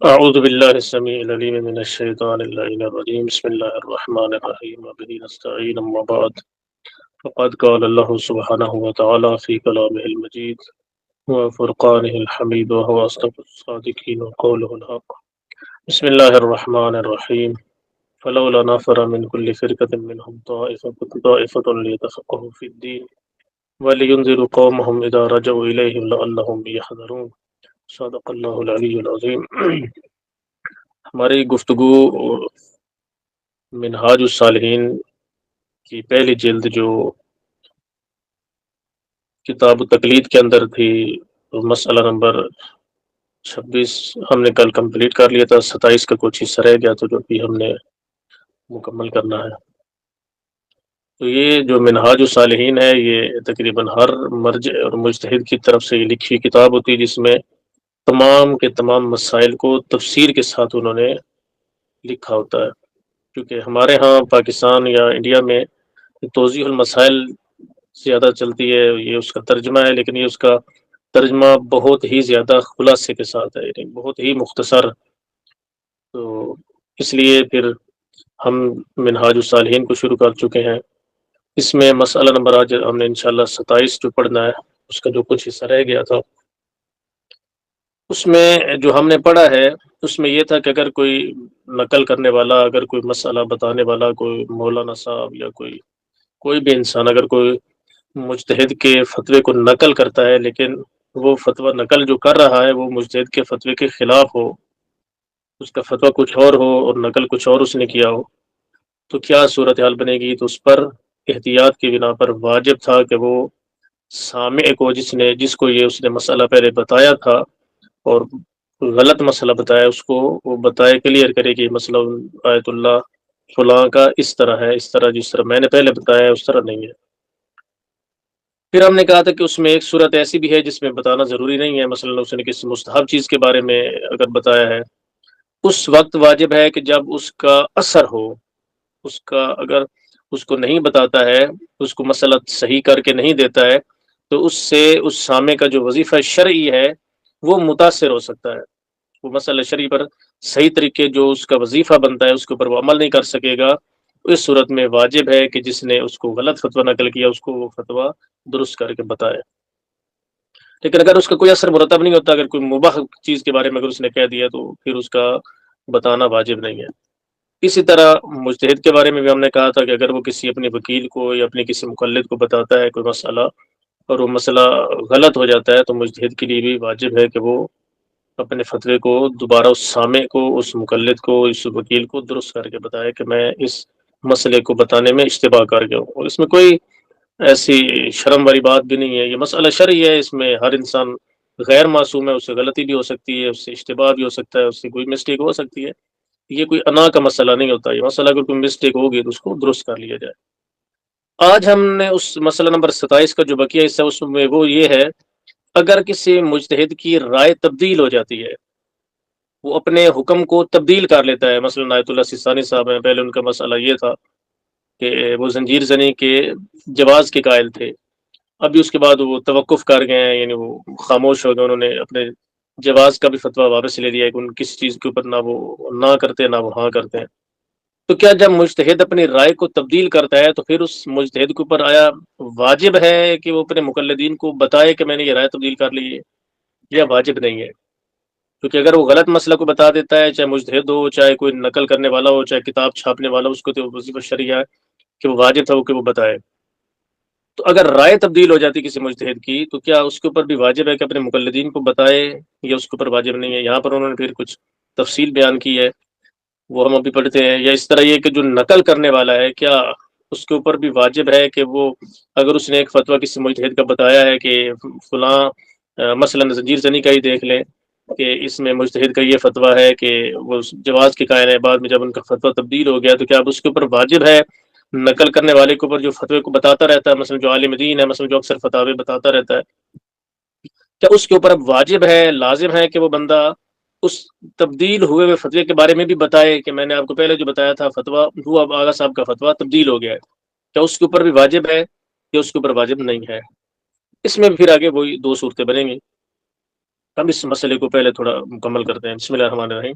أعوذ بالله السميع العليم من الشيطان اللعين الرجيم بسم الله الرحمن الرحيم وبه نستعين أما بعد فقد قال الله سبحانه وتعالى في كلامه المجيد وفرقانه الحميد وهو أصدق الصادقين وقوله الحق بسم الله الرحمن الرحيم فلولا نفر من كل فرقة منهم طائفة ليتفقهوا في الدين ولينذروا قومهم إذا رجعوا إليهم لعلهم يحذرون صدق الله العلي العظيم ہماری گفتگو منہاج الصالحین کی پہلی جلد جو کتاب التقلید کے اندر تھی، مسئلہ نمبر 26 ہم نے کل کمپلیٹ کر لیا تھا، 27 کا کچھ حصہ رہ گیا تو جو بھی ہم نے مکمل کرنا ہے۔ تو یہ جو منہاج الصالحین ہے یہ تقریباً ہر مرجع اور مجتہد کی طرف سے یہ لکھی ہوئی کتاب ہوتی ہے، جس میں تمام کے تمام مسائل کو تفسیر کے ساتھ انہوں نے لکھا ہوتا ہے، کیونکہ ہمارے ہاں پاکستان یا انڈیا میں توضیح المسائل زیادہ چلتی ہے، یہ اس کا ترجمہ ہے، لیکن یہ اس کا ترجمہ بہت ہی زیادہ خلاصے کے ساتھ ہے، یعنی بہت ہی مختصر۔ تو اس لیے پھر ہم منہاج الصالحین کو شروع کر چکے ہیں۔ اس میں مسئلہ نمبر آج ہم نے انشاءاللہ 27 جو پڑھنا ہے، اس کا جو کچھ حصہ رہ گیا تھا، اس میں جو ہم نے پڑھا ہے اس میں یہ تھا کہ اگر کوئی نقل کرنے والا، اگر کوئی مسئلہ بتانے والا، کوئی مولانا صاحب یا کوئی بھی انسان اگر کوئی مجتہد کے فتوے کو نقل کرتا ہے، لیکن وہ فتویٰ نقل جو کر رہا ہے وہ مجتہد کے فتوے کے خلاف ہو، اس کا فتویٰ کچھ اور ہو اور نقل کچھ اور اس نے کیا ہو، تو کیا صورتحال بنے گی؟ تو اس پر احتیاط کی بنا پر واجب تھا کہ وہ سامع کو جس کو یہ اس نے مسئلہ پہلے بتایا تھا اور غلط مسئلہ بتایا، اس کو وہ بتائے، کلیئر کرے کہ یہ مسئلہ آیت اللہ فلاں کا اس طرح ہے، اس طرح جس طرح میں نے پہلے بتایا ہے اس طرح نہیں ہے۔ پھر ہم نے کہا تھا کہ اس میں ایک صورت ایسی بھی ہے جس میں بتانا ضروری نہیں ہے، مثلا اس نے کسی مستحب چیز کے بارے میں اگر بتایا ہے، اس وقت واجب ہے کہ جب اس کا اثر ہو، اس کا اگر اس کو نہیں بتاتا ہے، اس کو مسئلہ صحیح کر کے نہیں دیتا ہے، تو اس سے اس سامع کا جو وظیفہ شرعی ہے وہ متاثر ہو سکتا ہے، وہ مسئلہ شرعی پر صحیح طریقے جو اس کا وظیفہ بنتا ہے اس کے اوپر وہ عمل نہیں کر سکے گا۔ اس صورت میں واجب ہے کہ جس نے اس کو غلط فتویٰ نقل کیا اس کو وہ فتویٰ درست کر کے بتائے۔ لیکن اگر اس کا کوئی اثر مرتب نہیں ہوتا، اگر کوئی مباح چیز کے بارے میں اگر اس نے کہہ دیا تو پھر اس کا بتانا واجب نہیں ہے۔ اسی طرح مجتہد کے بارے میں بھی ہم نے کہا تھا کہ اگر وہ کسی اپنے وکیل کو یا اپنے کسی مقلد کو بتاتا ہے کوئی مسئلہ اور وہ مسئلہ غلط ہو جاتا ہے، تو مجتہد کے لیے بھی واجب ہے کہ وہ اپنے فتوے کو دوبارہ اس سامع کو، اس مقلد کو، اس وکیل کو درست کر کے بتائے کہ میں اس مسئلے کو بتانے میں اشتباہ کر گیا ہوں، اور اس میں کوئی ایسی شرم والی بات بھی نہیں ہے، یہ مسئلہ شرعی ہے، اس میں ہر انسان غیر معصوم ہے، اس سے غلطی بھی ہو سکتی ہے، اس سے اشتباہ بھی ہو سکتا ہے، اس سے کوئی مسٹیک ہو سکتی ہے، یہ کوئی انا کا مسئلہ نہیں ہوتا، یہ مسئلہ اگر کوئی مسٹیک ہوگی تو اس کو درست کر لیا جائے۔ آج ہم نے اس مسئلہ نمبر 27 کا جو بقیہ حصہ اس میں وہ یہ ہے، اگر کسی مجتہد کی رائے تبدیل ہو جاتی ہے، وہ اپنے حکم کو تبدیل کر لیتا ہے، مثلا آیت اللہ سیستانی صاحب ہیں، پہلے ان کا مسئلہ یہ تھا کہ وہ زنجیر زنی کے جواز کے قائل تھے، ابھی اس کے بعد وہ توقف کر گئے ہیں، یعنی وہ خاموش ہو گئے، انہوں نے اپنے جواز کا بھی فتویٰ واپس لے لیا ہے کہ ان کسی چیز کے اوپر نہ وہ نہ کرتے نہ وہ ہاں کرتے ہیں۔ تو کیا جب مجتہد اپنی رائے کو تبدیل کرتا ہے تو پھر اس مجتہد کے اوپر آیا واجب ہے کہ وہ اپنے مقلدین کو بتائے کہ میں نے یہ رائے تبدیل کر لی ہے، یا واجب نہیں ہے؟ کیونکہ اگر وہ غلط مسئلہ کو بتا دیتا ہے، چاہے مجتہد ہو، چاہے کوئی نقل کرنے والا ہو، چاہے کتاب چھاپنے والا ہو، اس کو تو وظیفہ شرعیہ ہے کہ وہ واجب تھا وہ کہ وہ بتائے۔ تو اگر رائے تبدیل ہو جاتی کسی مجتہد کی تو کیا اس کے اوپر بھی واجب ہے کہ اپنے مقلدین کو بتائے، یا اس کے اوپر واجب نہیں ہے؟ یہاں پر انہوں نے پھر کچھ تفصیل بیان کی ہے، وہ ہم ابھی پڑھتے ہیں۔ یا اس طرح یہ کہ جو نقل کرنے والا ہے، کیا اس کے اوپر بھی واجب ہے کہ وہ اگر اس نے ایک فتویٰ کسی مجتہد کا بتایا ہے کہ فلاں مثلا زنجیر زنی کا ہی دیکھ لیں کہ اس میں مجتہد کا یہ فتویٰ ہے کہ وہ جواز کے قائل ہے، بعد میں جب ان کا فتویٰ تبدیل ہو گیا، تو کیا اب اس کے اوپر واجب ہے نقل کرنے والے کے اوپر جو فتوے کو بتاتا رہتا ہے، مثلا جو عالم دین ہے، مثلا جو اکثر فتاوے بتاتا رہتا ہے، کیا اس کے اوپر اب واجب ہے، لازم ہے کہ وہ بندہ اس تبدیل ہوئے ہوئے فتوے کے بارے میں بھی بتائے کہ میں نے آپ کو پہلے جو بتایا تھا فتویٰ وہ اب آغا صاحب کا فتویٰ تبدیل ہو گیا ہے، کیا اس کے اوپر بھی واجب ہے یا اس کے اوپر واجب نہیں ہے؟ اس میں پھر آگے وہی دو صورتیں بنیں گی۔ اب اس مسئلے کو پہلے تھوڑا مکمل کرتے ہیں. بسم اللہ الرحمن الرحیم.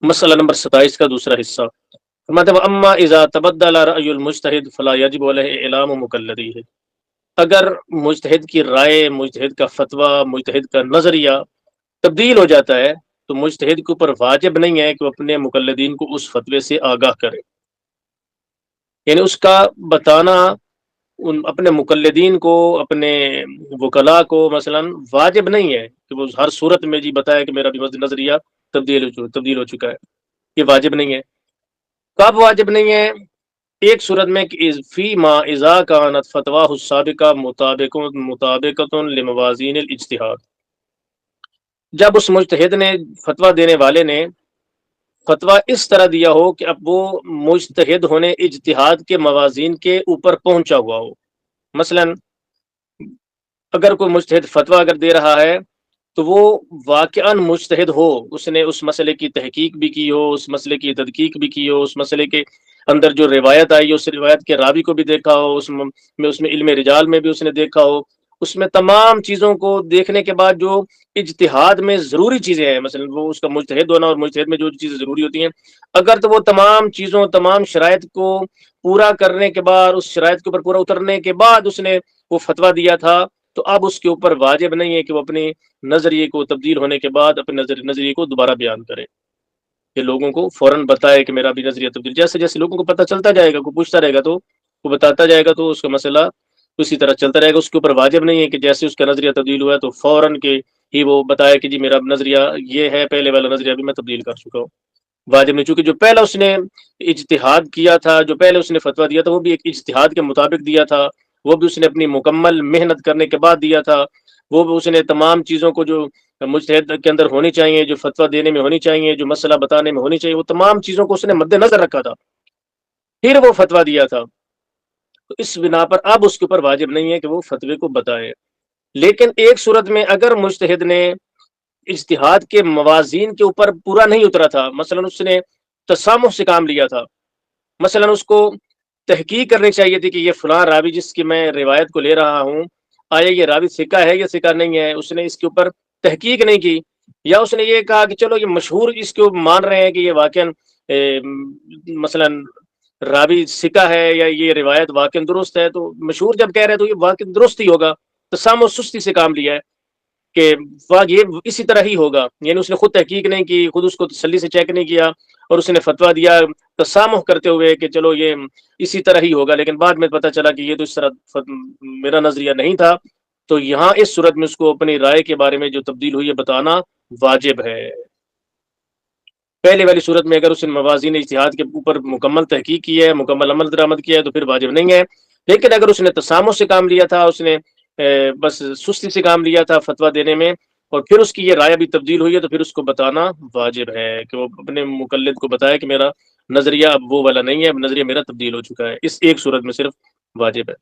مسئلہ نمبر 27 کا دوسرا حصہ. مطلب اما اذا تبدل رأی المجتہد فلا یجب علیہ اعلام مقلدیہ. اگر مجتہد کی رائے، مجتہد کا فتویٰ، مجتہد کا نظریہ تبدیل ہو جاتا ہے تو مجتہد کے اوپر واجب نہیں ہے کہ وہ اپنے مقلدین کو اس فتوے سے آگاہ کرے. یعنی اس کا بتانا اپنے مقلدین کو، اپنے وکلاء کو مثلا واجب نہیں ہے کہ وہ ہر صورت میں جی بتائے کہ میرا بھی نظریہ تبدیل ہو چکا ہے. یہ واجب نہیں ہے. کب واجب نہیں ہے؟ ایک صورت میں کہ فی ما اذا کانت فتواہ السابقہ مطابقۃ لموازین الاجتہاد. جب اس مجتہد نے، فتویٰ دینے والے نے فتویٰ اس طرح دیا ہو کہ اب وہ مجتہد ہونے اجتہاد کے موازین کے اوپر پہنچا ہوا ہو. مثلا اگر کوئی مجتہد فتویٰ اگر دے رہا ہے تو وہ واقعاً مجتہد ہو، اس نے اس مسئلے کی تحقیق بھی کی ہو، اس مسئلے کی تدقیق بھی کی ہو، اس مسئلے کے اندر جو روایت آئی اس روایت کے راوی کو بھی دیکھا ہو، اس میں علم رجال میں بھی اس نے دیکھا ہو، اس میں تمام چیزوں کو دیکھنے کے بعد جو اجتہاد میں ضروری چیزیں ہیں، مثلا وہ اس کا مجتہد ہونا اور مجتہد میں جو چیزیں ضروری ہوتی ہیں، اگر تو وہ تمام چیزوں، تمام شرائط کو پورا کرنے کے بعد، اس شرائط کے اوپر پورا اترنے کے بعد اس نے وہ فتویٰ دیا تھا، تو اب اس کے اوپر واجب نہیں ہے کہ وہ اپنے نظریے کو تبدیل ہونے کے بعد اپنے نظریے کو دوبارہ بیان کرے، کہ لوگوں کو فوراً بتائے کہ میرا بھی نظریہ تبدیل. جیسے جیسے لوگوں کو پتہ چلتا جائے گا، کوئی پوچھتا رہے گا تو وہ بتاتا جائے گا، تو اس کا مسئلہ اسی طرح چلتا رہے گا. اس کے اوپر واجب نہیں ہے کہ جیسے اس کا نظریہ تبدیل ہوا ہے تو فوراً کہ ہی وہ بتائے کہ جی میرا نظریہ یہ ہے، پہلے والا نظریہ بھی میں تبدیل کر چکا ہوں. واجب نہیں، چونکہ جو پہلا اس نے اجتہاد کیا تھا، جو پہلے اس نے فتویٰ دیا تھا، وہ بھی ایک اجتہاد کے مطابق دیا تھا، وہ بھی اس نے اپنی مکمل محنت کرنے کے بعد دیا تھا، وہ بھی اس نے تمام چیزوں کو جو مجتہد کے اندر ہونی چاہیے، جو فتویٰ دینے میں ہونی چاہیے، جو مسئلہ بتانے میں ہونی چاہیے، وہ تمام چیزوں کو اس نے مد نظر رکھا تھا، پھر وہ فتویٰ دیا تھا. تو اس بنا پر اب اس کے اوپر واجب نہیں ہے کہ وہ فتوے کو بتائے. لیکن ایک صورت میں اگر مجتہد نے اجتہاد کے موازین کے اوپر پورا نہیں اترا تھا، مثلا اس نے تسامح سے کام لیا تھا، مثلا اس کو تحقیق کرنی چاہیے تھی کہ یہ فلاں راوی جس کی میں روایت کو لے رہا ہوں، آیا یہ راوی ثقہ ہے یا ثقہ نہیں ہے، اس نے اس کے اوپر تحقیق نہیں کی، یا اس نے یہ کہا کہ چلو یہ مشہور اس کو مان رہے ہیں کہ یہ واقعاً مثلا راوی ثقہ ہے یا یہ روایت واقعاً درست ہے، تو مشہور جب کہہ رہے ہیں تو یہ واقعاً درست ہی ہوگا. تسامح سستی سے کام لیا ہے کہ یہ اسی طرح ہی ہوگا، یعنی اس نے خود تحقیق نہیں کی، خود اس کو تسلی سے چیک نہیں کیا اور اس نے فتویٰ دیا تسامح کرتے ہوئے کہ چلو یہ اسی طرح ہی ہوگا، لیکن بعد میں پتہ چلا کہ یہ تو اس طرح میرا نظریہ نہیں تھا. تو یہاں اس صورت میں اس کو اپنی رائے کے بارے میں جو تبدیل ہوئی ہے بتانا واجب ہے. پہلے والی صورت میں اگر اس نے موازین اجتہاد کے اوپر مکمل تحقیق کی ہے، مکمل عمل درآمد کیا ہے، تو پھر واجب نہیں ہے. لیکن اگر اس نے تسامح سے کام لیا تھا، اس نے بس سستی سے کام لیا تھا فتویٰ دینے میں، اور پھر اس کی یہ رائے بھی تبدیل ہوئی ہے، تو پھر اس کو بتانا واجب ہے کہ وہ اپنے مقلد کو بتائے کہ میرا نظریہ اب وہ والا نہیں ہے، اب نظریہ میرا تبدیل ہو چکا ہے. اس ایک صورت میں صرف واجب ہے.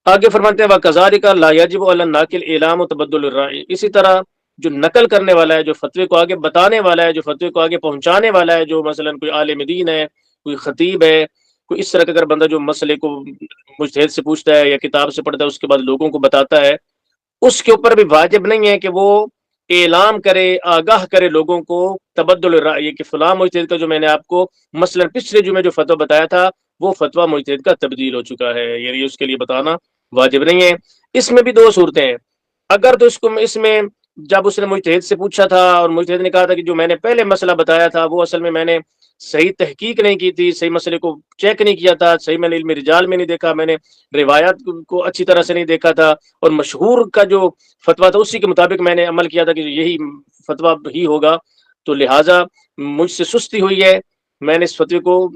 آگے فرماتے ہیں وَكَذَلِكَ لَا يَجِبُ عَلَى النَّاقِلِ إِعْلَامُ تَبَدُّلِ الرَّأْيِ. اسی طرح جو نقل کرنے والا ہے، جو فتوے کو آگے بتانے والا ہے، جو فتوے کو آگے پہنچانے والا ہے، جو مثلا کوئی عالم دین ہے، کوئی خطیب ہے، کوئی اس طرح کا اگر بندہ جو مسئلے کو مجتہد سے پوچھتا ہے یا کتاب سے پڑھتا ہے، اس کے بعد لوگوں کو بتاتا ہے، اس کے اوپر بھی واجب نہیں ہے کہ وہ اعلام کرے، آگاہ کرے لوگوں کو تبدل الرأی، کہ فلاں مجتہد کا جو میں نے آپ کو مثلا پچھلے جمعے جو فتویٰ بتایا تھا وہ فتویٰ مجتہد کا تبدیل ہو چکا ہے، یعنی اس کے لیے بتانا واجب نہیں ہے. اس میں بھی دو صورتیں ہیں. اگر تو اس میں جب اس نے مجتہد سے پوچھا تھا اور مجتہد نے کہا تھا کہ جو میں نے پہلے مسئلہ بتایا تھا وہ اصل میں نے صحیح تحقیق نہیں کی تھی، صحیح مسئلے کو چیک نہیں کیا تھا، صحیح میں نے علم رجال میں نہیں دیکھا، میں نے روایات کو اچھی طرح سے نہیں دیکھا تھا، اور مشہور کا جو فتویٰ تھا اسی کے مطابق میں نے عمل کیا تھا کہ یہی فتویٰ ہی ہوگا، تو لہٰذا مجھ سے سستی ہوئی ہے، میں نے اس فتوے کو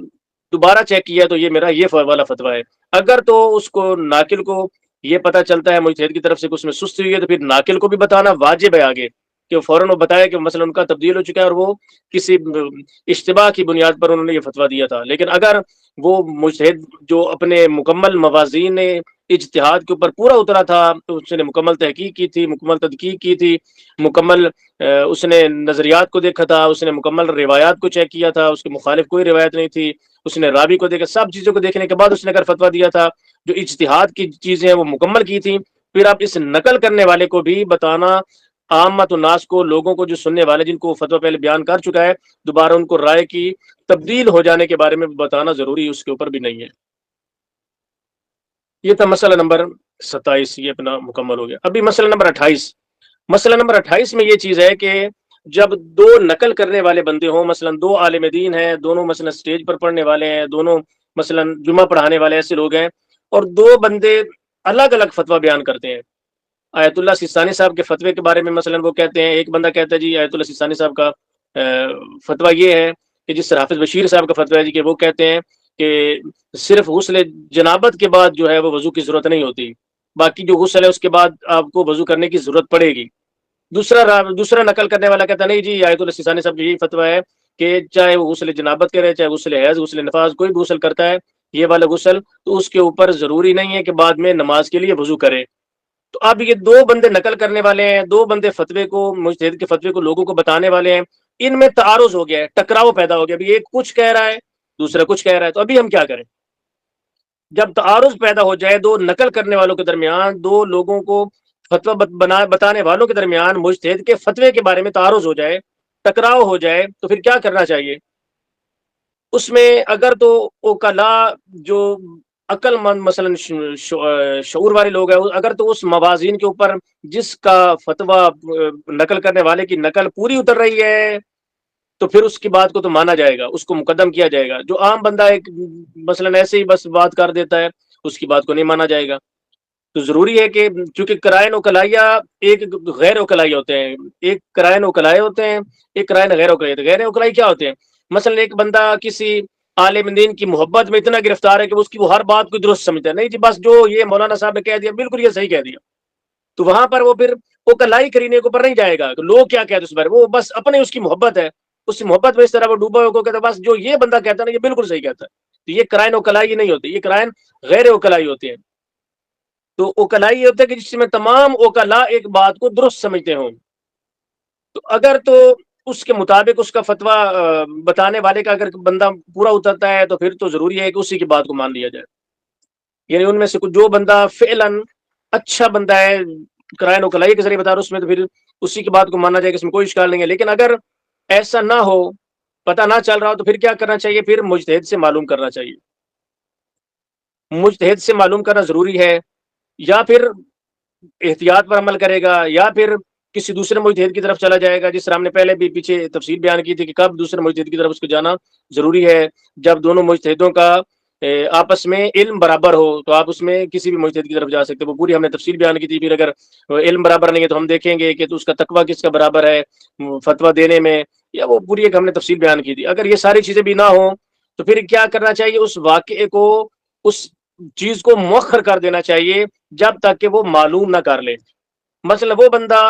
دوبارہ چیک کیا تو یہ میرا یہ والا فتویٰ ہے. اگر تو اس کو ناقل کو یہ پتہ چلتا ہے مجتہد کی طرف سے کہ اس میں سستی ہوئی ہے، تو پھر ناقل کو بھی بتانا واجب ہے آگے، کہ فوراً وہ بتائے کہ مثلا ان کا تبدیل ہو چکا ہے اور وہ کسی اشتباہ کی بنیاد پر انہوں نے یہ فتویٰ دیا تھا. لیکن اگر وہ مجتہد جو اپنے مکمل موازین اجتہاد کے اوپر پورا اترا تھا، تو اس نے مکمل تحقیق کی تھی، مکمل تدقیق کی تھی، مکمل اس نے نظریات کو دیکھا تھا، اس نے مکمل روایات کو چیک کیا تھا، اس کے مخالف کوئی روایت نہیں تھی، اس نے راوی کو دیکھا، سب چیزوں کو دیکھنے کے بعد اس نے اگر فتویٰ دیا تھا، جو اجتہاد کی چیزیں ہیں وہ مکمل کی تھی، پھر آپ اس نقل کرنے والے کو بھی بتانا عامت الناس کو، لوگوں کو جو سننے والے جن کو فتویٰ پہلے بیان کر چکا ہے، دوبارہ ان کو رائے کی تبدیل ہو جانے کے بارے میں بتانا ضروری اس کے اوپر بھی نہیں ہے۔ یہ تھا مسئلہ نمبر 27، یہ اپنا مکمل ہو گیا۔ ابھی مسئلہ نمبر 28، مسئلہ نمبر 28 میں یہ چیز ہے کہ جب دو نقل کرنے والے بندے ہوں، مثلا دو عالم دین ہیں، دونوں مثلا سٹیج پر پڑھنے والے ہیں، دونوں مثلا جمعہ پڑھانے والے ایسے لوگ ہیں، اور دو بندے الگ الگ فتویٰ بیان کرتے ہیں۔ آیت اللہ سیستانی صاحب کے فتوے کے بارے میں مثلا وہ کہتے ہیں، ایک بندہ کہتا ہے جی آیت اللہ سیستانی صاحب کا فتویٰ یہ ہے کہ جس طرح حافظ بشیر صاحب کا فتویٰ ہے جی کہ وہ کہتے ہیں کہ صرف غسل جنابت کے بعد جو ہے وہ وضو کی ضرورت نہیں ہوتی، باقی جو غسل ہے اس کے بعد آپ کو وضو کرنے کی ضرورت پڑے گی۔ دوسرا نقل کرنے والا کہتا نہیں جی آیت اللہ سیستانی صاحب کا یہی فتویٰ ہے کہ چاہے وہ غسل جنابت کرے، چاہے غسل حیض، غسل نفاس، کوئی بھی غسل کرتا ہے یہ والا غسل، تو اس کے اوپر ضروری نہیں ہے کہ بعد میں نماز کے لیے وضو کرے۔ تو اب یہ دو بندے نقل کرنے والے ہیں، دو بندے فتوے کو، مجتہد کے فتوے کو لوگوں کو بتانے والے ہیں، ان میں تعارض ہو گیا ہے، ٹکراؤ پیدا ہو گیا، ابھی ایک کچھ کہہ رہا ہے دوسرا کچھ کہہ رہا ہے، تو ابھی ہم کیا کریں؟ جب تعارض پیدا ہو جائے دو نقل کرنے والوں کے درمیان، دو لوگوں کو فتویٰ بتانے والوں کے درمیان مجتہد کے فتوے کے بارے میں تعارض ہو جائے، ٹکراؤ ہو جائے، تو پھر کیا کرنا چاہیے؟ اس میں اگر تو اوکلا جو عقل مند مثلا شعور والے لوگ ہیں، اگر تو اس موازین کے اوپر جس کا فتویٰ نقل کرنے والے کی نقل پوری اتر رہی ہے تو پھر اس کی بات کو تو مانا جائے گا، اس کو مقدم کیا جائے گا۔ جو عام بندہ ایک مثلا ایسے ہی بس بات کر دیتا ہے، اس کی بات کو نہیں مانا جائے گا۔ تو ضروری ہے کہ چونکہ قرائن وکلائیہ ایک غیر وکلائی ہوتے ہیں، ایک قرائن وکلائے ہوتے ہیں، ایک قرائن غیر وکلائی ہوتے ہیں۔ غیر وکلائی کیا ہوتے ہیں؟ مثلا ایک بندہ کسی عالم دین کی محبت میں اتنا گرفتار ہے کہ اس کی وہ ہر بات کو درست سمجھتا ہے، نہیں جی بس جو یہ مولانا صاحب نے کہہ دیا بالکل یہ صحیح کہہ دیا، تو وہاں پر وہ پھر وکلائی کرینے کے اوپر نہیں جائے گا کہ لوگ کیا کہتے ہیں اس بارے، وہ بس اپنے اس کی محبت ہے، اس محبت میں اس طرح وہ ڈوبا ہو کہتا ہے بس جو یہ بندہ کہتا ہے نا یہ بالکل صحیح کہتا ہے۔ تو یہ قرائن وکلائی نہیں ہوتی، یہ قرائن غیر وکلائی ہوتے ہیں۔ تو اوکلائی یہ ہوتا ہے کہ جس میں تمام اوکلا ایک بات کو درست سمجھتے ہوں، تو اگر تو اس کے مطابق اس کا فتویٰ بتانے والے کا اگر بندہ پورا اترتا ہے تو پھر تو ضروری ہے کہ اسی کی بات کو مان لیا جائے۔ یعنی ان میں سے جو بندہ فعلاً اچھا بندہ ہے، قرائن وکلائی کے ذریعے بتا رہا اس میں، تو پھر اسی کی بات کو ماننا جائے کہ اس میں کوئی اشکال نہیں ہے۔ لیکن اگر ایسا نہ ہو، پتہ نہ چل رہا ہو، تو پھر کیا کرنا چاہیے؟ پھر مجتہد سے معلوم کرنا چاہیے، مجتہد سے معلوم کرنا ضروری ہے، یا پھر احتیاط پر عمل کرے گا، یا پھر کسی دوسرے مجتہد کی طرف چلا جائے گا، جس طرح ہم نے پہلے بھی پیچھے تفصیل بیان کی تھی کہ کب دوسرے مجتہد کی طرف اس کو جانا ضروری ہے۔ جب دونوں مجتہدوں کا آپس میں علم برابر ہو تو آپ اس میں کسی بھی مجتہد کی طرف جا سکتے ہیں، وہ پوری ہم نے تفصیل بیان کی تھی۔ پھر اگر علم برابر نہیں ہے تو ہم دیکھیں گے کہ تو اس کا تقویٰ کس کا برابر ہے فتویٰ دینے میں، یا وہ پوری ایک ہم نے تفصیل بیان کی تھی۔ اگر یہ ساری چیزیں بھی نہ ہوں تو پھر کیا کرنا چاہیے؟ اس واقعے کو، اس چیز کو مؤخر کر دینا چاہیے جب تک کہ وہ معلوم نہ کر لے۔ مثلا وہ بندہ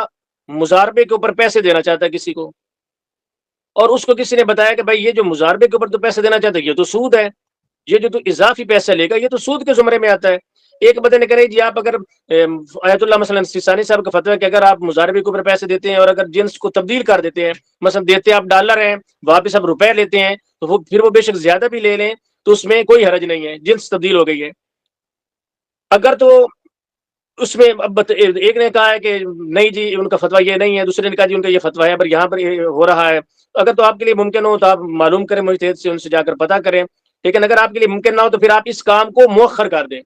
مضاربے کے اوپر پیسے دینا چاہتا ہے کسی کو، اور اس کو کسی نے بتایا کہ بھائی یہ جو مضاربے کے اوپر تو پیسے دینا چاہتا ہے یہ تو سود ہے، یہ جو تو اضافی پیسہ لے گا یہ تو سود کے زمرے میں آتا ہے۔ ایک بندے نے کہا جی آپ اگر آیت اللہ مثلا سیستانی صاحب کا فتویٰ ہے کہ اگر آپ مضاربے کے اوپر پیسے دیتے ہیں اور اگر جنس کو تبدیل کر دیتے ہیں، مثلا دیتے آپ ڈالر ہیں واپس آپ روپے لیتے ہیں، تو وہ پھر وہ بے شک زیادہ بھی لے لیں تو اس میں کوئی حرج نہیں ہے، جنس تبدیل ہو گئی ہے۔ اگر تو اس میں اب ایک نے کہا ہے کہ نہیں جی ان کا فتویٰ یہ نہیں ہے، دوسرے نے کہا جی ان کا یہ فتویٰ ہے پر یہاں پر یہ ہو رہا ہے، اگر تو آپ کے لیے ممکن ہو تو آپ معلوم کریں مجتہد سے، ان سے جا کر پتہ کریں، لیکن اگر آپ کے لیے ممکن نہ ہو تو پھر آپ اس کام کو مؤخر کر دیں،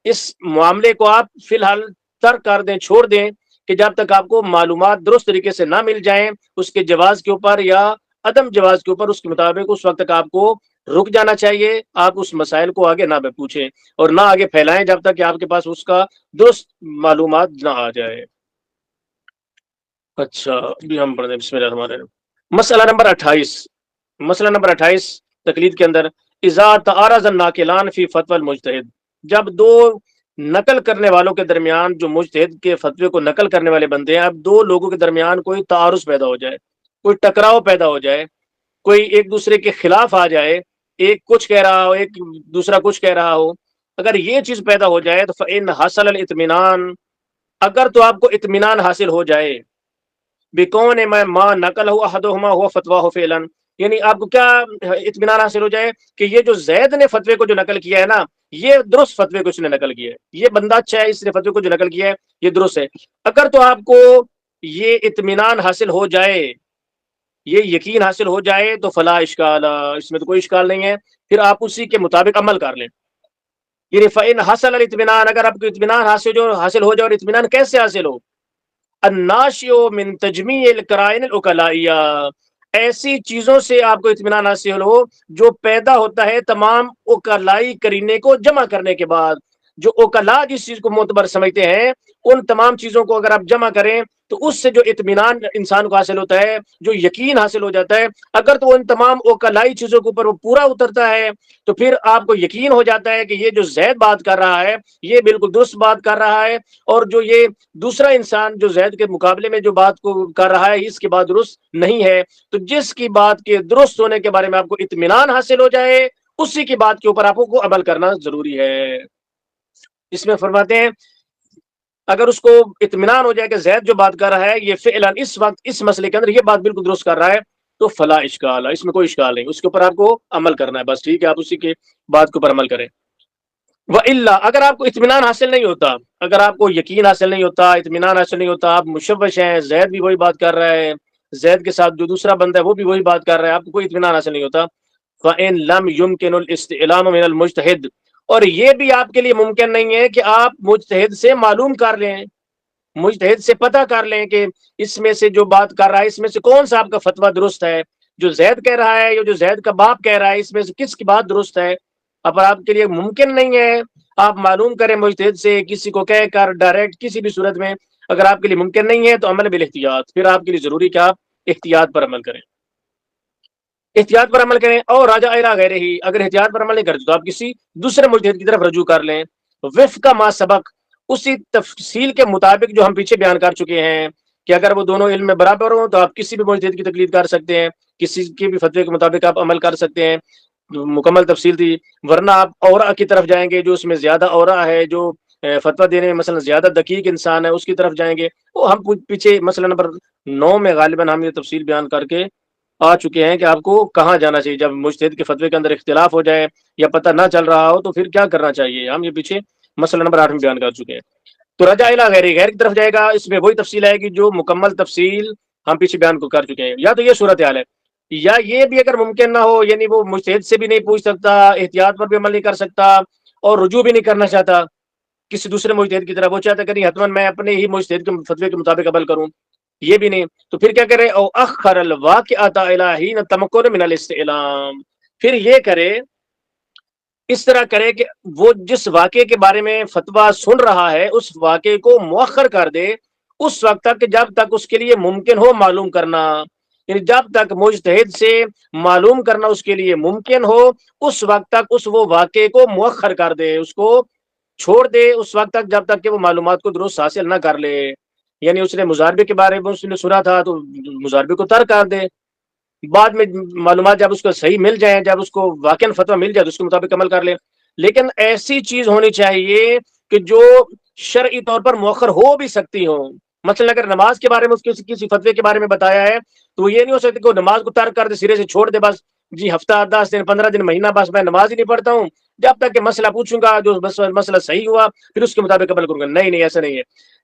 اس معاملے کو آپ فی الحال ترک کر دیں، چھوڑ دیں، کہ جب تک آپ کو معلومات درست طریقے سے نہ مل جائیں اس کے جواز کے اوپر یا عدم جواز کے اوپر، اس کے مطابق اس وقت تک آپ کو رک جانا چاہیے، آپ اس مسائل کو آگے نہ پوچھیں اور نہ آگے پھیلائیں جب تک کہ آپ کے پاس اس کا درست معلومات نہ آ جائے۔ اچھا ابھی ہم پڑھتے ہیں، بسم اللہ الرحمن الرحیم۔ مسئلہ نمبر 28، مسئلہ نمبر 28 تقلید کے اندر، اذا تعارض الناقلان فی فتوی المجتہد، جب دو نقل کرنے والوں کے درمیان، جو مجتہد کے فتوے کو نقل کرنے والے بندے ہیں، اب دو لوگوں کے درمیان کوئی تعارض پیدا ہو جائے، کوئی ٹکراؤ پیدا ہو جائے، کوئی ایک دوسرے کے خلاف آ جائے، ایک کچھ کہہ رہا ہو ایک دوسرا کچھ کہہ رہا ہو، اگر یہ چیز پیدا ہو جائے تو فإن حصل الاطمینان، اگر تو آپ کو اطمینان حاصل ہو جائے، بکون ما نقل ہو احدہما ہوا فتویٰ فعلا، یعنی آپ کو کیا اطمینان حاصل ہو جائے کہ یہ جو زید نے فتوے کو جو نقل کیا ہے نا، یہ درست فتوے کو اس نے نقل کیا ہے، یہ بندہ اچھا ہے، اس نے فتوے کو جو نقل کیا ہے یہ درست ہے۔ اگر تو آپ کو یہ اطمینان حاصل ہو جائے، یہ یقین حاصل ہو جائے تو فلا اشکال، اس میں تو کوئی اشکال نہیں ہے، پھر آپ اسی کے مطابق عمل کر لیں۔ یعنی فإن حصل الاطمینان، اگر آپ کو اطمینان حاصل ہو جائے، اور اطمینان کیسے حاصل ہو؟ الناشئ من تجمیع القرائن العقلائیہ، ایسی چیزوں سے آپ کو اطمینان حاصل ہو جو پیدا ہوتا ہے تمام عقلائی قرینے کو جمع کرنے کے بعد۔ جو عقلاء جس چیز کو معتبر سمجھتے ہیں، ان تمام چیزوں کو اگر آپ جمع کریں تو اس سے جو اطمینان انسان کو حاصل ہوتا ہے، جو یقین حاصل ہو جاتا ہے، اگر تو ان تمام عقلائی چیزوں کے اوپر وہ پورا اترتا ہے تو پھر آپ کو یقین ہو جاتا ہے کہ یہ جو زید بات کر رہا ہے یہ بالکل درست بات کر رہا ہے، اور جو یہ دوسرا انسان جو زید کے مقابلے میں جو بات کو کر رہا ہے اس کی بات درست نہیں ہے۔ تو جس کی بات کے درست ہونے کے بارے میں آپ کو اطمینان حاصل ہو جائے، اسی کی بات کے اوپر آپ کو عمل کرنا ضروری ہے۔ اس میں فرماتے ہیں اگر اس کو اطمینان ہو جائے کہ زید جو بات کر رہا ہے یہ فعلا اس وقت اس مسئلے کے اندر یہ بات بالکل درست کر رہا ہے، تو فلا اشکال، اس میں کوئی اشکال نہیں، اس کے اوپر آپ کو عمل کرنا ہے، بس ٹھیک ہے، آپ اسی کے بات کے اوپر عمل کریں۔ وَإِلَّا، اگر آپ کو اطمینان حاصل نہیں ہوتا، اگر آپ کو یقین حاصل نہیں ہوتا، اطمینان حاصل نہیں ہوتا، آپ مشوش ہیں، زید بھی وہی بات کر رہا ہے، زید کے ساتھ جو دوسرا بندہ ہے وہ بھی وہی بات کر رہا ہے، آپ کو کوئی اطمینان حاصل نہیں ہوتا، فَإِن لَمْ يُمْكِنُ الْإِسْتِعْلَامُ مِنَ الْمُجْتَهِدِ، اور یہ بھی آپ کے لیے ممکن نہیں ہے کہ آپ مجتہد سے معلوم کر لیں، مجتہد سے پتہ کر لیں کہ اس میں سے جو بات کر رہا ہے اس میں سے کون سا آپ کا فتویٰ درست ہے، جو زید کہہ رہا ہے یا جو زید کا باپ کہہ رہا ہے اس میں سے کس کی بات درست ہے۔ اب آپ کے لیے ممکن نہیں ہے آپ معلوم کریں مجتہد سے، کسی کو کہہ کر ڈائریکٹ کسی بھی صورت میں، اگر آپ کے لیے ممکن نہیں ہے تو عمل بالاحتیاط، پھر آپ کے لیے ضروری کہ آپ احتیاط پر عمل کریں، احتیاط پر عمل کریں۔ اور راجع الی غیرہ، اگر احتیاط پر عمل نہیں کرتے تو آپ کسی دوسرے مجتہد کی طرف رجوع کر لیں، وفق ما سبق، اسی تفصیل کے مطابق جو ہم پیچھے بیان کر چکے ہیں کہ اگر وہ دونوں علم میں برابر ہوں تو آپ کسی بھی مجتہد کی تقلید کر سکتے ہیں، کسی کے بھی فتوے کے مطابق آپ عمل کر سکتے ہیں، مکمل تفصیل تھی۔ ورنہ آپ اورا کی طرف جائیں گے، جو اس میں زیادہ اورا ہے، جو فتویٰ دینے میں مثلا زیادہ دقیق انسان ہے، اس کی طرف جائیں گے۔ وہ ہم پیچھے مسئلہ نمبر 9 میں غالباً ہم یہ تفصیل بیان کر کے آ چکے ہیں کہ آپ کو کہاں جانا چاہیے جب مجتہد کے فتوے کے اندر اختلاف ہو جائے یا پتہ نہ چل رہا ہو تو پھر کیا کرنا چاہیے، ہم یہ پیچھے مسئلہ نمبر 8 میں بیان کر چکے ہیں۔ تو رجع الی غیر، غیر کی طرف جائے گا، اس میں وہی تفصیل آئے گی جو مکمل تفصیل ہم پیچھے بیان کو کر چکے ہیں۔ یا تو یہ صورتحال ہے، یا یہ بھی اگر ممکن نہ ہو، یعنی وہ مجتہد سے بھی نہیں پوچھ سکتا، احتیاط پر بھی عمل نہیں کر سکتا، اور رجوع بھی نہیں کرنا چاہتا کسی دوسرے مجتہد کی طرف، وہ چاہتا کہ نہیں حتماً میں اپنے ہی مجتہد کے فتوے کے مطابق عمل کروں، یہ بھی نہیں، تو پھر کیا کرے؟ او اخر الواقعۃ الی حین تمکن من الاستعلام، پھر یہ کرے، اس طرح کرے کہ وہ جس واقعے کے بارے میں فتویٰ سن رہا ہے اس واقعے کو مؤخر کر دے اس وقت تک جب تک اس کے لیے ممکن ہو معلوم کرنا، یعنی جب تک مجتہد سے معلوم کرنا اس کے لیے ممکن ہو اس وقت تک اس وہ واقعے کو مؤخر کر دے، اس کو چھوڑ دے اس وقت تک جب تک کہ وہ معلومات کو درست حاصل نہ کر لے۔ یعنی اس نے مضاربے کے بارے میں اس نے سنا تھا تو مضاربے کو ترک کر دے، بعد میں معلومات جب اس کو صحیح مل جائیں، جب اس کو واقعاً فتویٰ مل جائے تو اس کے مطابق عمل کر لیں۔ لیکن ایسی چیز ہونی چاہیے کہ جو شرعی طور پر مؤخر ہو بھی سکتی ہو، مثلا اگر نماز کے بارے میں اس کسی فتوے کے بارے میں بتایا ہے تو وہ یہ نہیں ہو سکتا کہ وہ نماز کو ترک کر دے، سرے سے چھوڑ دے، بس جی ہفتہ 10 دن 15 دن مہینہ بس میں نماز ہی نہیں پڑھتا ہوں، جب تک کہ مسئلہ پوچھوں گا جو مسئلہ صحیح ہوا پھر اس کے مطابق عمل کروں گا۔ نہیں نہیں، ایسا نہیں ہے،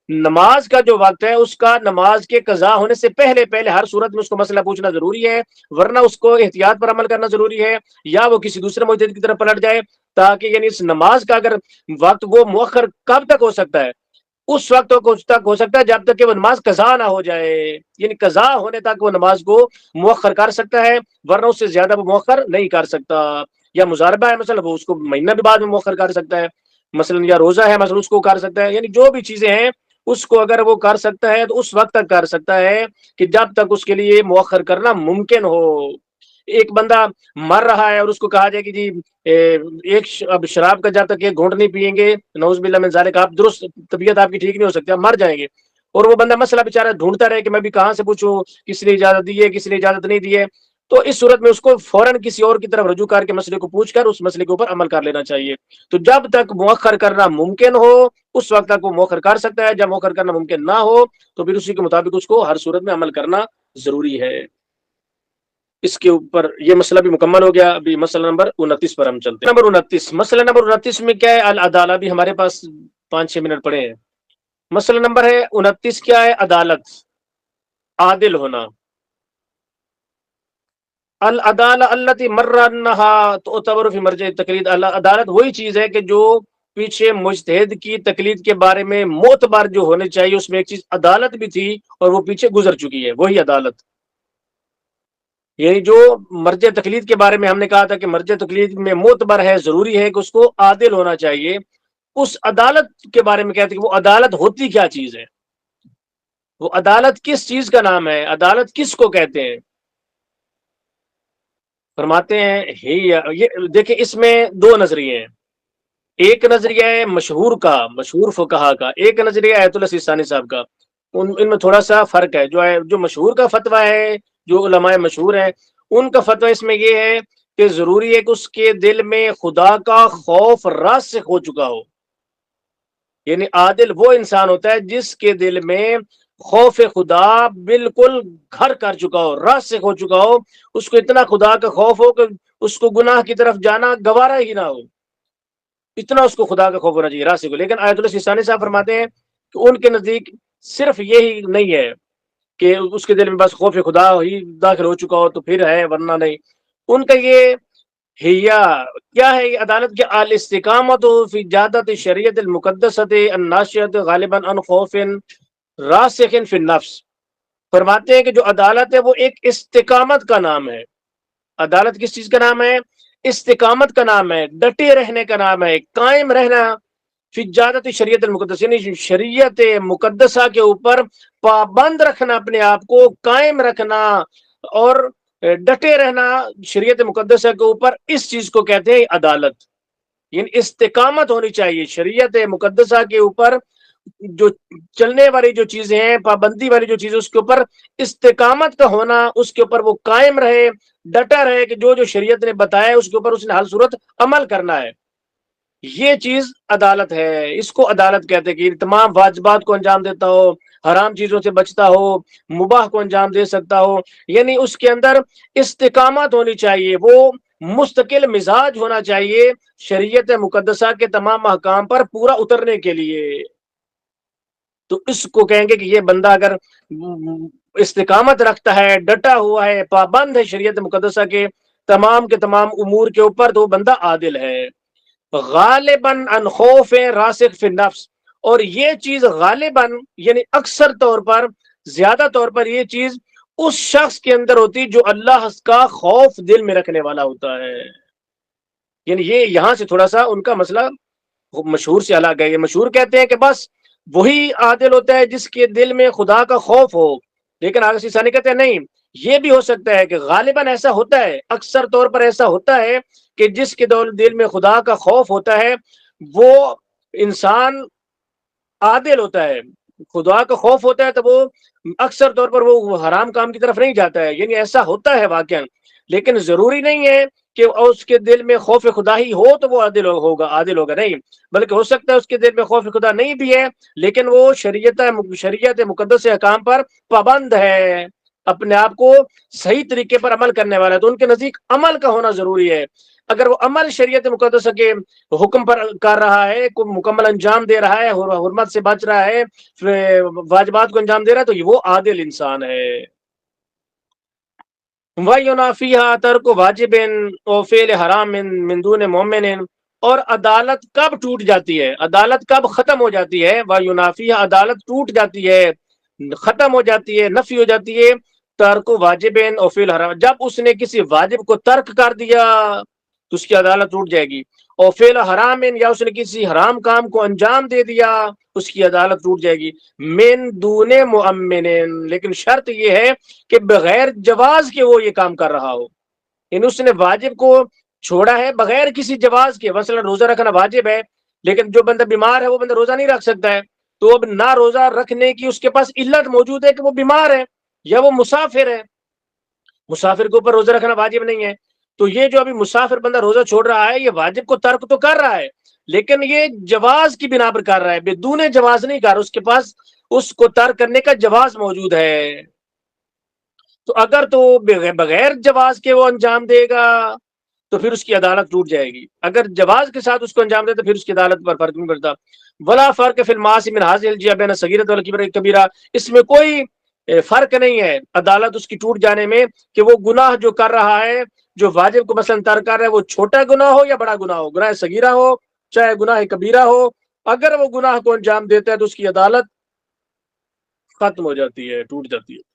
نماز کا جو وقت ہے اس کا نماز کے قضا ہونے سے پہلے ہر صورت میں اس کو مسئلہ پوچھنا ضروری ہے، ورنہ اس کو احتیاط پر عمل کرنا ضروری ہے، یا وہ کسی دوسرے مجتہد کی طرف پلٹ جائے، تاکہ یعنی اس نماز کا اگر وقت وہ مؤخر کب تک ہو سکتا ہے؟ اس وقت تک ہو سکتا ہے جب تک کہ وہ نماز قضا نہ ہو جائے، یعنی قضا ہونے تک وہ نماز کو مؤخر کر سکتا ہے، ورنہ اس سے زیادہ وہ مؤخر نہیں کر سکتا۔ یا مضاربہ ہے مثلا، وہ اس کو مہینہ بھی بعد میں مؤخر کر سکتا ہے مثلا، یا روزہ ہے مثلا اس کو کر سکتا ہے، یعنی جو بھی چیزیں ہیں اس کو اگر وہ کر سکتا ہے تو اس وقت تک کر سکتا ہے کہ جب تک اس کے لیے مؤخر کرنا ممکن ہو۔ ایک بندہ مر رہا ہے اور اس کو کہا جائے کہ جی اب شراب کا جب تک ایک گھونٹ نہیں پیئیں گے، نعوذ باللہ من ذالک، آپ درست طبیعت آپ کی ٹھیک نہیں ہو سکتی، آپ مر جائیں گے، اور وہ بندہ مسئلہ بیچارہ ڈھونڈتا رہے کہ میں بھی کہاں سے پوچھوں، کس نے اجازت دی ہے کس نے اجازت نہیں دی ہے، تو اس صورت میں اس کو فوراً کسی اور کی طرف رجوع کر کے مسئلے کو پوچھ کر اس مسئلے کے اوپر عمل کر لینا چاہیے۔ تو جب تک مؤخر کرنا ممکن ہو اس وقت تک وہ مؤخر کر سکتا ہے، جب مؤخر کرنا ممکن نہ ہو تو پھر اسی کے مطابق اس کو ہر صورت میں عمل کرنا ضروری ہے۔ اس کے اوپر یہ مسئلہ بھی مکمل ہو گیا۔ ابھی مسئلہ نمبر 29 پر ہم چلتے ہیں۔ نمبر 29، مسئلہ نمبر 29 میں کیا ہے؟ العدالہ، بھی ہمارے پاس 5-6 منٹ پڑے ہیں۔ مسئلہ نمبر ہے 29 کیا ہے؟ عدالت۔ عادل ہونا. العدالہ التی مر انہا تعتبر فی مرجع تقلید، عدالت وہی چیز ہے کہ جو پیچھے مجتہد کی تقلید کے بارے میں معتبر جو ہونے چاہیے اس میں ایک چیز عدالت بھی تھی اور وہ پیچھے گزر چکی ہے، وہی عدالت. یعنی جو مرجع تقلید کے بارے میں ہم نے کہا تھا کہ مرجع تقلید میں معتبر ہے، ضروری ہے کہ اس کو عادل ہونا چاہیے، اس عدالت کے بارے میں کہتے ہیں کہ وہ عدالت ہوتی کیا چیز ہے، وہ عدالت کس چیز کا نام ہے، عدالت کس کو کہتے ہیں. فرماتے ہیں یہ دیکھیں اس میں دو نظریے ہیں. ایک نظریہ ہے مشہور کا، مشہور فقہا کا، ایک نظریہ آیت اللہ سیستانی صاحب کا. ان میں تھوڑا سا فرق ہے. جو مشہور کا فتویٰ ہے، جو علماء مشہور ہیں ان کا فتویٰ اس میں یہ ہے کہ ضروری ہے کہ اس کے دل میں خدا کا خوف راسخ ہو چکا ہو. یعنی عادل وہ انسان ہوتا ہے جس کے دل میں خوف خدا بالکل گھر کر چکا ہو، راسخ ہو چکا ہو، اس کو اتنا خدا کا خوف ہو کہ اس کو گناہ کی طرف جانا گوارا ہی نہ ہو، اتنا اس کو خدا کا خوف ہونا چاہیے، راسخ ہو. لیکن آیت اللہ سیستانی صاحب فرماتے ہیں کہ ان کے نزدیک صرف یہی نہیں ہے کہ اس کے دل میں بس خوف خدا ہی داخل ہو چکا ہو تو پھر ہے، ورنہ نہیں. ان کا یہ کیا ہے یہ عدالت کے الاستقامت فی جادت شریعت المقدسۃ الناشئۃ غالبا عن خوف راسخ فی النفس. فرماتے ہیں کہ جو عدالت ہے وہ ایک استقامت کا نام ہے. عدالت کس چیز کا نام ہے؟ استقامت کا نام ہے، ڈٹے رہنے کا نام ہے، قائم رہنا. فی جادت شریعت المقدسہ یعنی شریعت مقدسہ کے اوپر پابند رکھنا، اپنے آپ کو قائم رکھنا اور ڈٹے رہنا شریعت مقدسہ کے اوپر، اس چیز کو کہتے ہیں عدالت. یعنی استقامت ہونی چاہیے شریعت مقدسہ کے اوپر، جو چلنے والی جو چیزیں ہیں، پابندی والی جو چیزیں، اس کے اوپر استقامت کا ہونا، اس کے اوپر وہ قائم رہے، ڈٹا رہے کہ جو شریعت نے بتایا اس کے اوپر اس نے ہر صورت عمل کرنا ہے. یہ چیز عدالت ہے، اس کو عدالت کہتے ہیں کہ تمام واجبات کو انجام دیتا ہو، حرام چیزوں سے بچتا ہو، مباح کو انجام دے سکتا ہو. یعنی اس کے اندر استقامت ہونی چاہیے، وہ مستقل مزاج ہونا چاہیے شریعت مقدسہ کے تمام احکام پر پورا اترنے کے لیے. تو اس کو کہیں گے کہ یہ بندہ اگر استقامت رکھتا ہے، ڈٹا ہوا ہے، پابند ہے شریعت مقدسہ کے تمام امور کے اوپر، تو وہ بندہ عادل ہے. غالباً عن خوف راسخ فی النفس، اور یہ چیز غالباً یعنی اکثر طور پر، زیادہ طور پر یہ چیز اس شخص کے اندر ہوتی جو اللہ کا خوف دل میں رکھنے والا ہوتا ہے. یعنی یہ یہاں سے تھوڑا سا ان کا مسئلہ مشہور سے الگ ہے. یہ مشہور کہتے ہیں کہ بس وہی عادل ہوتا ہے جس کے دل میں خدا کا خوف ہو. لیکن آگے سیستانی کہتے ہیں نہیں، یہ بھی ہو سکتا ہے کہ غالباً ایسا ہوتا ہے، اکثر طور پر ایسا ہوتا ہے کہ جس کے دل میں خدا کا خوف ہوتا ہے وہ انسان عادل ہوتا ہے. خدا کا خوف ہوتا ہے تو وہ اکثر طور پر وہ حرام کام کی طرف نہیں جاتا ہے. یعنی ایسا ہوتا ہے واقعا، لیکن ضروری نہیں ہے کہ اس کے دل میں خوف خدا ہی ہو تو وہ عادل ہوگا نہیں، بلکہ ہو سکتا ہے اس کے دل میں خوف خدا نہیں بھی ہے لیکن وہ شریعت مقدس احکام پر پابند ہے، اپنے آپ کو صحیح طریقے پر عمل کرنے والا ہے. تو ان کے نزدیک عمل کا ہونا ضروری ہے. اگر وہ عمل شریعت مقدسہ کے حکم پر کر رہا ہے، کو مکمل انجام دے رہا ہے، حرمت سے بچ رہا ہے، واجبات کو انجام دے رہا ہے، تو وہ عادل انسان ہے. وَيُنَافِيهَا تَرْكُ وَاجِبٍ وَفِعْلِ حَرَامٍ مِّن دُونِ مُؤْمِنٍ. اور عدالت کب ٹوٹ جاتی ہے، عدالت کب ختم ہو جاتی ہے؟ وَيُنَافِيهَا عدالت ٹوٹ جاتی ہے، ختم ہو جاتی ہے، نفی ہو جاتی ہے. ترک واجبین اور فعل حرام، جب اس نے کسی واجب کو ترک کر دیا تو اس کی عدالت ٹوٹ جائے گی. اور فعل حرام، یا اس نے کسی حرام کام کو انجام دے دیا اس کی عدالت ٹوٹ جائے گی. من دون مؤمن، لیکن شرط یہ ہے کہ بغیر جواز کے وہ یہ کام کر رہا ہو. یعنی اس نے واجب کو چھوڑا ہے بغیر کسی جواز کے. مثلا روزہ رکھنا واجب ہے لیکن جو بندہ بیمار ہے وہ بندہ روزہ نہیں رکھ سکتا ہے، تو اب نہ روزہ رکھنے کی اس کے پاس علت موجود ہے کہ وہ بیمار ہے یا وہ مسافر ہے. مسافر کے اوپر روزہ رکھنا واجب نہیں ہے، تو یہ جو ابھی مسافر بندہ روزہ چھوڑ رہا ہے یہ واجب کو ترک تو کر رہا ہے لیکن یہ جواز کی بنا پر کر رہا ہے، بدون جواز نہیں کر رہا، اس کے پاس اس کو ترک کرنے کا جواز موجود ہے. تو اگر تو بغیر جواز کے وہ انجام دے گا تو پھر اس کی عدالت ٹوٹ جائے گی. اگر جواز کے ساتھ اس کو انجام دے تو پھر اس کی عدالت پر فرق نہیں پڑتا. ولا فرق فی المعاصی من حاصل جی بین صغیرۃ والکبیرہ، اس میں کوئی فرق نہیں ہے عدالت اس کی ٹوٹ جانے میں کہ وہ گناہ جو کر رہا ہے، جو واجب کو مثلا ترک کر رہا ہے، وہ چھوٹا گناہ ہو یا بڑا گناہ ہو، گناہ صغیرہ ہو چاہے گناہ کبیرہ ہو، اگر وہ گناہ کو انجام دیتا ہے تو اس کی عدالت ختم ہو جاتی ہے، ٹوٹ جاتی ہے۔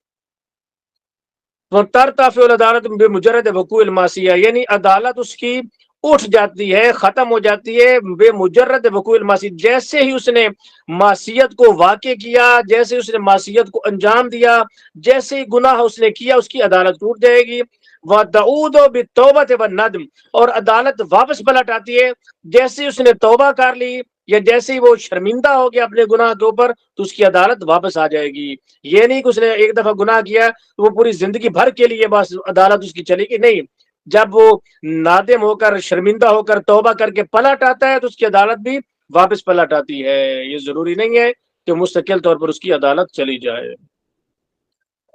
ترتفع العدالت بمجرد وقوع المعصیہ، یعنی عدالت اس کی اٹھ جاتی ہے، ختم ہو جاتی ہے بے مجرد وقوع المعصیہ، جیسے ہی اس نے معصیت کو واقع کیا، جیسے اس نے معصیت کو انجام دیا، جیسے ہی گناہ اس نے کیا، اس کی عدالت ٹوٹ جائے گی۔ وَتَعُودُ بِالتَّوْبَةِ وَالنَّدْمِ، اور عدالت واپس پلٹ آتی ہے جیسے ہی اس نے توبہ کر لی یا جیسے ہی وہ شرمندہ ہو گیا اپنے گناہ کے اوپر تو اس کی عدالت واپس آ جائے گی۔ یہ نہیں کہ اس نے ایک دفعہ گناہ کیا تو وہ پوری زندگی بھر کے لیے بس عدالت اس کی چلے گی، نہیں، جب وہ نادم ہو کر شرمندہ ہو کر توبہ کر کے پلٹ آتا ہے تو اس کی عدالت بھی واپس پلٹ آتی ہے۔ یہ ضروری نہیں ہے کہ مستقل طور پر اس کی عدالت چلی جائے۔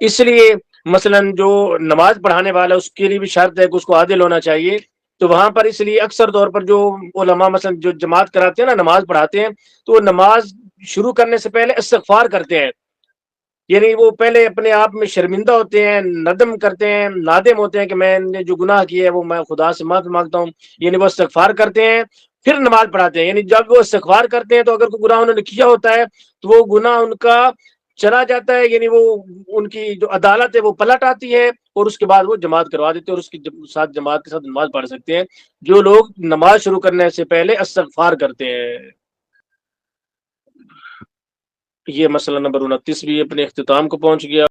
اس لیے مثلا جو نماز پڑھانے والا اس کے لیے بھی شرط ہے کہ اس کو عادل ہونا چاہیے، تو وہاں پر اس لیے اکثر طور پر جو علماء مثلا جو جماعت کراتے ہیں نا، نماز پڑھاتے ہیں، تو وہ نماز شروع کرنے سے پہلے استغفار کرتے ہیں، یعنی وہ پہلے اپنے آپ میں شرمندہ ہوتے ہیں، ندم کرتے ہیں، نادم ہوتے ہیں کہ میں نے جو گناہ کیا ہے وہ میں خدا سے معافی مانگتا ہوں، یعنی وہ استغفار کرتے ہیں پھر نماز پڑھاتے ہیں۔ یعنی جب وہ استغفار کرتے ہیں تو اگر کوئی گناہ انہوں نے کیا ہوتا ہے تو وہ گناہ ان کا چلا جاتا ہے، یعنی وہ ان کی جو عدالت ہے وہ پلٹ آتی ہے اور اس کے بعد وہ جماعت کروا دیتے ہیں اور اس کے ساتھ جماعت کے ساتھ نماز پڑھ سکتے ہیں جو لوگ نماز شروع کرنے سے پہلے استغفار کرتے ہیں۔ یہ مسئلہ نمبر 29 بھی اپنے اختتام کو پہنچ گیا۔